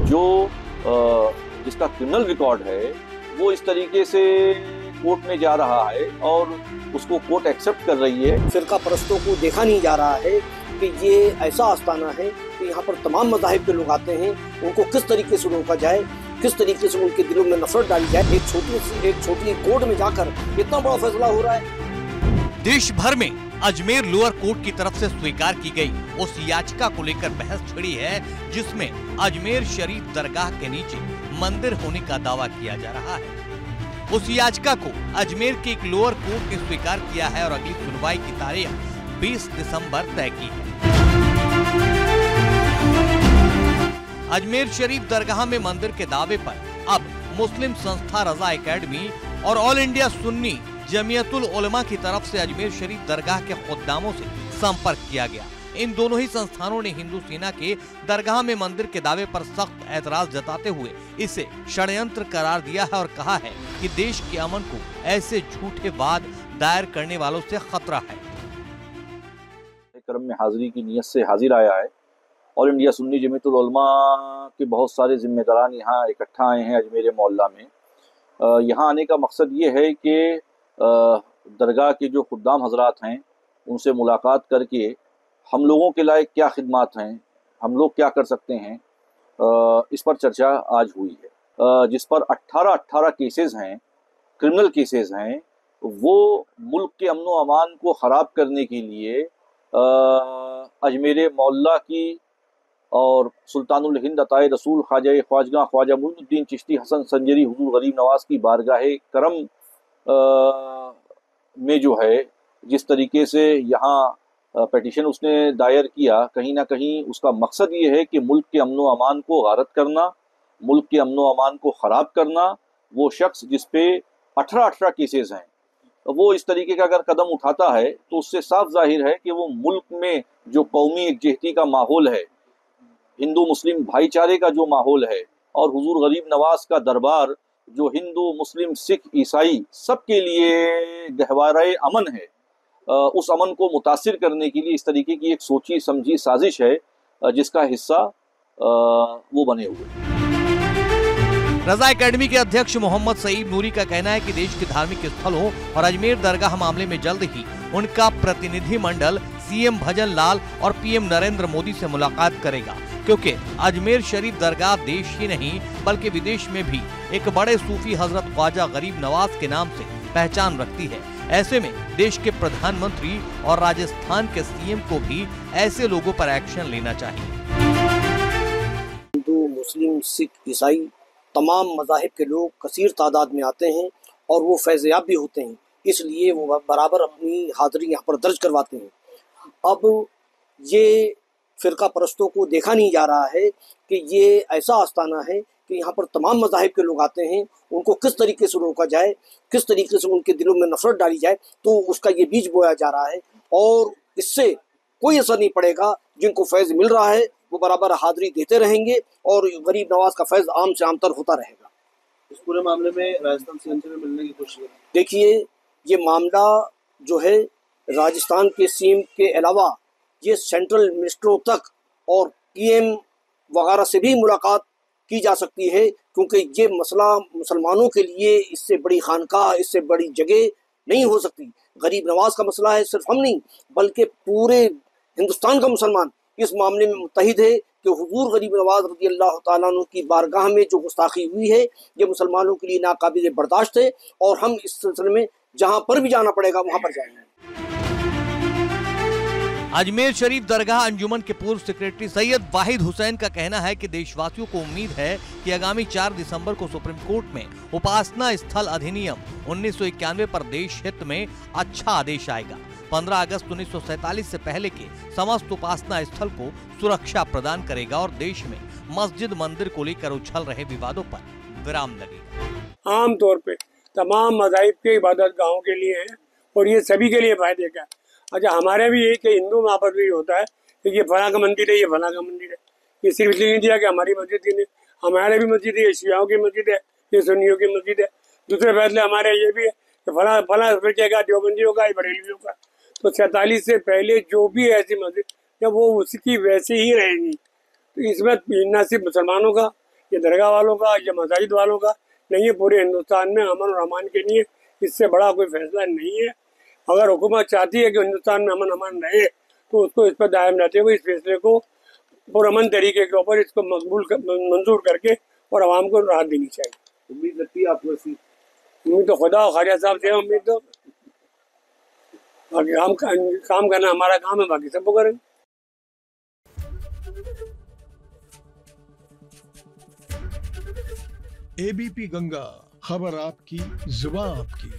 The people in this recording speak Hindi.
जो जिसका क्रिमिनल रिकॉर्ड है वो इस तरीके से कोर्ट में जा रहा है और उसको कोर्ट एक्सेप्ट कर रही है। फिरका परस्तों को देखा नहीं जा रहा है कि ये ऐसा आस्थाना है कि यहाँ पर तमाम मज़ाहिब के लोग आते हैं, उनको किस तरीके से रोका जाए, किस तरीके से उनके दिलों में नफरत डाली जाए। एक छोटी कोर्ट में जाकर इतना बड़ा फैसला हो रहा है। देश भर में अजमेर लोअर कोर्ट की तरफ से स्वीकार की गई उस याचिका को लेकर बहस छिड़ी है जिसमें अजमेर शरीफ दरगाह के नीचे मंदिर होने का दावा किया जा रहा है। उस याचिका को अजमेर के एक लोअर कोर्ट ने स्वीकार किया है और अगली सुनवाई की तारीख 20 दिसंबर तय की है। अजमेर शरीफ दरगाह में मंदिर के दावे पर अब मुस्लिम संस्था रजा एकेडमी और ऑल इंडिया सुन्नी जमियतुल उलमा की तरफ से अजमेर शरीफ दरगाह के खुद्दामों से संपर्क किया गया। इन दोनों ही संस्थानों ने हिंदू सेना के दरगाह में मंदिर के दावे पर सख्त ऐतराज जताते हुए इसे षड्यंत्र करार दिया है और कहा है कि देश के अमन को ऐसे झूठे वाद दायर करने वालों से खतरा है। क्रम में हाजिरी की नियत से हाजिर आया है। ऑल इंडिया सुन्नी जमियतुल उलमा के बहुत सारे जिम्मेदारान यहाँ इकट्ठा आए हैं अजमेर मोहल्ला में। यहाँ आने का मकसद ये है कि दरगाह के जो खुद्दाम हजरात हैं उनसे मुलाकात करके हम लोगों के लायक क्या खिदमात हैं, हम लोग क्या कर सकते हैं, इस पर चर्चा आज हुई है। जिस पर 18 केसेस हैं, क्रिमिनल केसेस हैं, वो मुल्क के अमन व अमान को ख़राब करने के लिए अजमेर मोहल्ला की और सुल्तानुल हिंद अताए रसूल ख्वाजा मुइनुद्दीन चिश्ती हसन संजरी हुजूर गरीब नवाज की बारगाह करम में जो है जिस तरीके से यहाँ पिटीशन उसने दायर किया, कहीं ना कहीं उसका मकसद ये है कि मुल्क के अमन व अमान को गारत करना, मुल्क के अमन व अमान को ख़राब करना। वो शख्स जिस पे 18 केसेस हैं वो इस तरीके का अगर कदम उठाता है तो उससे साफ जाहिर है कि वो मुल्क में जो कौमी एकजहती का माहौल है, हिंदू मुस्लिम भाईचारे का जो माहौल है और हुजूर गरीब नवाज का दरबार जो हिंदू मुस्लिम सिख ईसाई सबके लिए गहवारे अमन है, उस अमन को मुतासिर करने के लिए इस तरीके की एक सोची समझी साजिश है जिसका हिस्सा वो बने हुए। रजा एकेडमी के अध्यक्ष मोहम्मद सईद नूरी का कहना है कि देश के धार्मिक स्थलों और अजमेर दरगाह मामले में जल्द ही उनका प्रतिनिधि मंडल सीएम भजन लाल और पीएम नरेंद्र मोदी से मुलाकात करेगा, क्योंकि अजमेर शरीफ दरगाह देश ही नहीं बल्कि विदेश में भी एक बड़े सूफी हजरत ख्वाजा गरीब नवाज के नाम से पहचान रखती है। ऐसे में देश के प्रधानमंत्री और राजस्थान के सीएम को भी ऐसे लोगों पर एक्शन लेना चाहिए। हिंदू मुस्लिम सिख ईसाई तमाम मज़ाहिब के लोग कसीर तादाद में आते हैं और वो फैज़याब भी होते हैं, इसलिए वो बराबर अपनी हाज़िरी यहाँ पर दर्ज करवाते हैं। अब ये फ़िरका परस्तों को देखा नहीं जा रहा है कि ये ऐसा आस्थाना है कि यहाँ पर तमाम मज़ाहिब के लोग आते हैं, उनको किस तरीके से रोका जाए, किस तरीके से उनके दिलों में नफरत डाली जाए, तो उसका ये बीज बोया जा रहा है और इससे कोई असर नहीं पड़ेगा। जिनको फैज़ मिल रहा है वो बराबर हाज़िरी देते रहेंगे और गरीब नवाज का फैज़ आम से आमतर होता रहेगा। इस पूरे मामले में राजस्थान सीएम से मिलने की कोशिश है। देखिए, ये मामला जो है राजस्थान के सीएम के अलावा ये सेंट्रल मिनिस्टरों तक और पीएम वगैरह से भी मुलाकात की जा सकती है, क्योंकि ये मसला मुसलमानों के लिए इससे बड़ी खानकाह, इससे बड़ी जगह नहीं हो सकती। गरीब नवाज का मसला है, सिर्फ हम नहीं बल्कि पूरे हिंदुस्तान का मुसलमान इस मामले में मुत्तहिद है कि हुजूर गरीब नवाज रज़ी अल्लाह तआला अन्हु की बारगाह में जो गुस्ताखी हुई है ये मुसलमानों के लिए नाकाबिल बर्दाश्त है और हम इस सिलसिले में जहां पर भी जाना पड़ेगा वहां पर जाएंगे। अजमेर शरीफ दरगाह अंजुमन के पूर्व सेक्रेटरी सैयद वाहिद हुसैन का कहना है कि देशवासियों को उम्मीद है कि आगामी 4 दिसंबर को सुप्रीम कोर्ट में उपासना स्थल अधिनियम 1991 पर देश हित में अच्छा आदेश आएगा। 15 अगस्त 1947 से पहले के समस्त उपासना स्थल को सुरक्षा प्रदान करेगा और देश में मस्जिद मंदिर को लेकर उछल रहे विवादों पर विराम लगेगा। आम तौर पे तमाम मज़ाहिब के इबादत गाहों के लिए है और ये सभी के लिए फायदे का। अच्छा, हमारे भी एक हिंदू वहाँ पर भी होता है कि ये फला का मंदिर है, ये फला का मंदिर है। ये सिर्फ इसलिए नहीं दिया कि हमारी मस्जिद की नहीं, हमारे भी मस्जिद है, ये शियाओं की मस्जिद है, ये सुन्नियों की मस्जिद है। दूसरे फैसले हमारे ये भी है कि फला फला फिर का देवबंदियों का, बरेलियों का। तो 47 से पहले जो भी ऐसी मस्जिद या वो उसकी वैसे ही रहेगी। तो इसमें न सिर्फ मुसलमानों का ये दरगाह वालों का, ये मसाजिद वालों का नहीं है, पूरे हिंदुस्तान में अमन और अमान के लिए इससे बड़ा कोई फैसला नहीं है। अगर हुकूमत चाहती है कि हिंदुस्तान में अमन अमान रहे तो उसको इस पर दायम रहते हुए इस फैसले को पुरअमन तरीके के ऊपर इसको मंजूर करके और आवाम को राहत देनी चाहिए। उम्मीद लगती है आपको ऐसी? उम्मीद तो खुदा और ख्वाजा साहब से है, उम्मीद तो बाकी हम काम करना हमारा काम है, बाकी सबको करेंगे। एबीपी गंगा, खबर आपकी, जुबान आपकी।